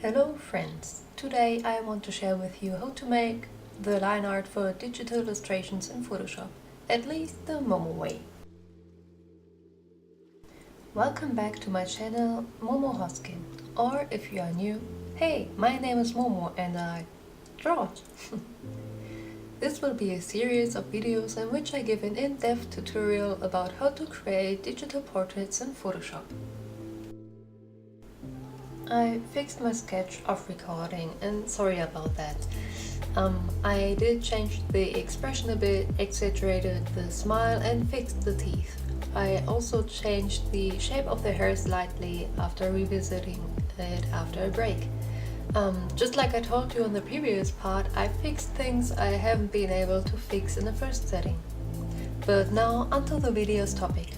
Hello friends! Today I want to share with you how to make the line art for digital illustrations in Photoshop, at least the Momo way. Welcome back to my channel Momo Hoskin, or if you are new, hey, my name is Momo and I draw. This will be a series of videos in which I give an in-depth tutorial about how to create digital portraits in Photoshop. I fixed my sketch off recording and sorry about that. I did change the expression a bit, exaggerated the smile and fixed the teeth. I also changed the shape of the hair slightly after revisiting it after a break. Just like I told you in the previous part, I fixed things I haven't been able to fix in the first setting. But now onto the video's topic.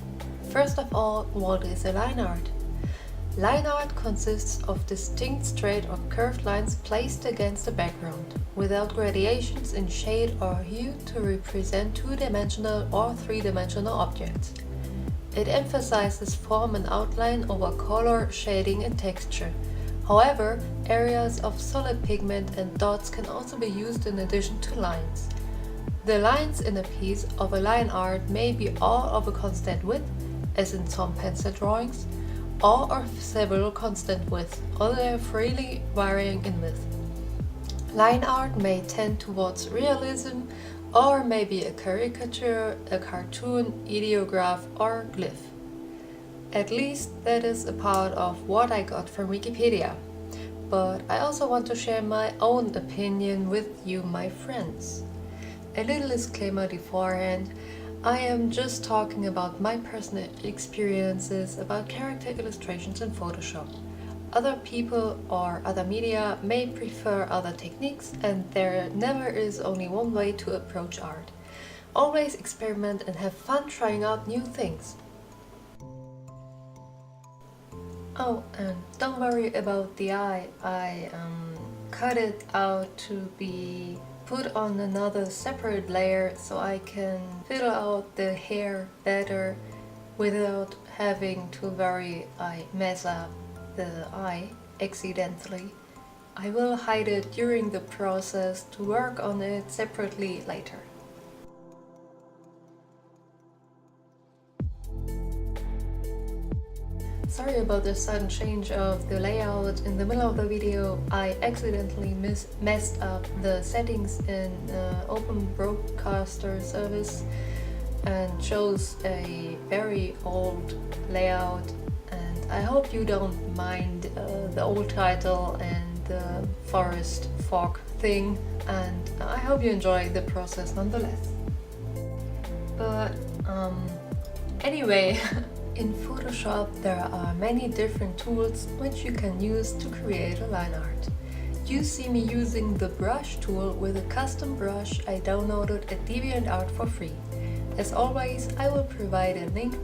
First of all, what is a line art? Line art consists of distinct straight or curved lines placed against a background, without gradations in shade or hue to represent two-dimensional or three-dimensional objects. It emphasizes form and outline over color, shading and texture. However, areas of solid pigment and dots can also be used in addition to lines. The lines in a piece of a line art may be all of a constant width, as in some pencil drawings, or of several constant widths, or they are freely varying in width. Line art may tend towards realism, or may be a caricature, a cartoon, ideograph, or glyph. At least that is a part of what I got from Wikipedia. But I also want to share my own opinion with you, my friends. A little disclaimer beforehand. I am just talking about my personal experiences about character illustrations in Photoshop. Other people or other media may prefer other techniques, and there never is only one way to approach art. Always experiment and have fun trying out new things. Oh, and don't worry about the eye. I cut it out to be put on another separate layer so I can fill out the hair better without having to mess up the eye accidentally. I will hide it during the process to work on it separately later. Sorry about the sudden change of the layout in the middle of the video. I accidentally messed up the settings in Open Broadcaster service and chose a very old layout, and I hope you don't mind the old title and the forest fog thing, and I hope you enjoy the process nonetheless. But anyway, in Photoshop there are many different tools which you can use to create a line art. You see me using the brush tool with a custom brush I downloaded at DeviantArt for free. As always, I will provide a link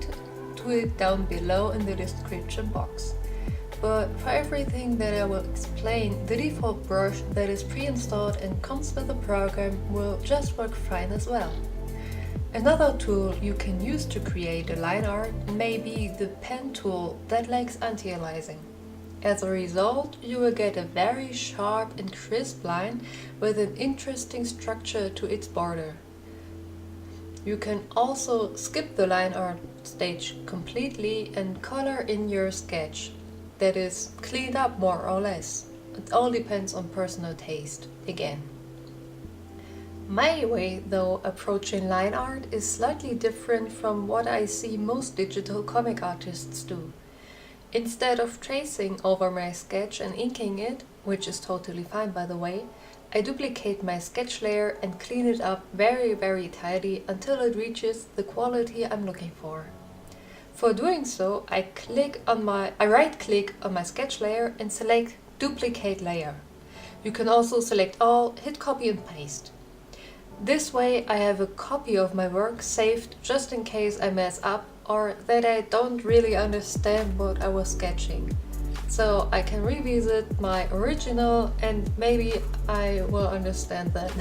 to it down below in the description box. But for everything that I will explain, the default brush that is pre-installed and comes with the program will just work fine as well. Another tool you can use to create a line art may be the pen tool that lacks anti-aliasing. As a result, you will get a very sharp and crisp line with an interesting structure to its border. You can also skip the line art stage completely and color in your sketch. That is, clean up more or less. It all depends on personal taste, again. My way, though, approaching line art is slightly different from what I see most digital comic artists do. Instead of tracing over my sketch and inking it, which is totally fine by the way, I duplicate my sketch layer and clean it up very tidy until it reaches the quality I'm looking for. For doing so, I right-click on my sketch layer and select Duplicate Layer. You can also select all, hit copy and paste. This way I have a copy of my work saved just in case I mess up or that I don't really understand what I was sketching. So I can revisit my original and maybe I will understand that.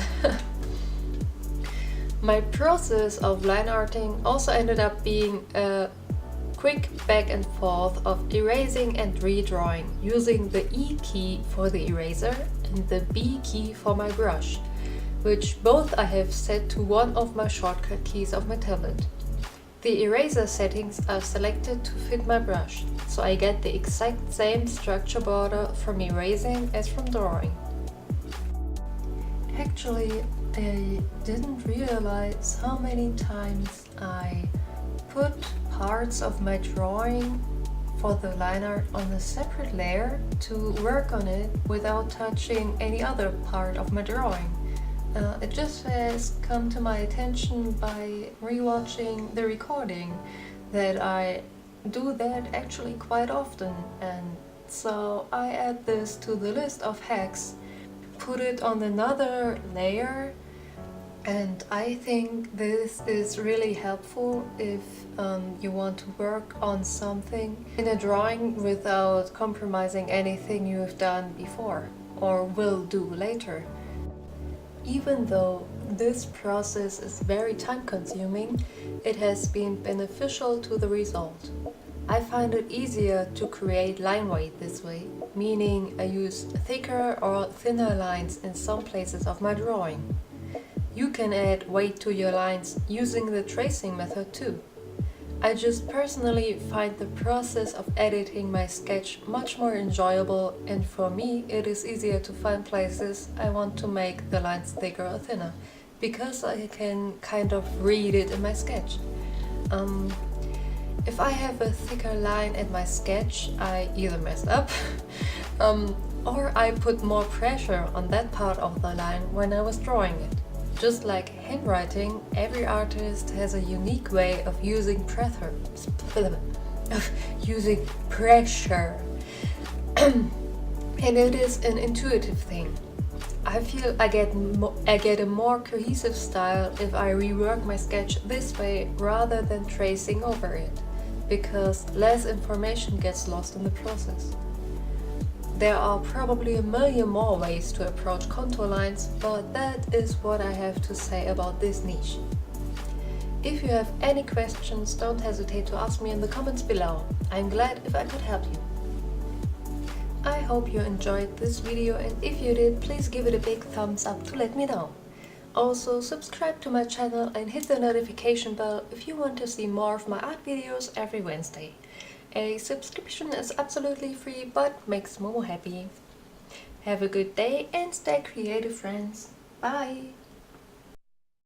My process of line arting also ended up being a quick back and forth of erasing and redrawing using the E key for the eraser and the B key for my brush, which both I have set to one of my shortcut keys of my tablet. The eraser settings are selected to fit my brush, so I get the exact same structure border from erasing as from drawing. Actually, I didn't realize how many times I put parts of my drawing for the line art on a separate layer to work on it without touching any other part of my drawing. It just has come to my attention by rewatching the recording that I do that actually quite often, and so I add this to the list of hacks, put it on another layer, and I think this is really helpful if you want to work on something in a drawing without compromising anything you have done before or will do later. Even though this process is very time consuming, it has been beneficial to the result. I find it easier to create line weight this way, meaning I use thicker or thinner lines in some places of my drawing. You can add weight to your lines using the tracing method too. I just personally find the process of editing my sketch much more enjoyable, and for me it is easier to find places I want to make the lines thicker or thinner, because I can kind of read it in my sketch. If I have a thicker line in my sketch, I either mess up or I put more pressure on that part of the line when I was drawing it. Just like handwriting, every artist has a unique way of using pressure. And it is an intuitive thing. I feel I get a more cohesive style if I rework my sketch this way rather than tracing over it, because less information gets lost in the process. There are probably a million more ways to approach contour lines, but that is what I have to say about this niche. If you have any questions, don't hesitate to ask me in the comments below. I'm glad if I could help you. I hope you enjoyed this video, and if you did, please give it a big thumbs up to let me know. Also, subscribe to my channel and hit the notification bell if you want to see more of my art videos every Wednesday. A subscription is absolutely free but makes Momo happy. Have a good day and stay creative, friends. Bye!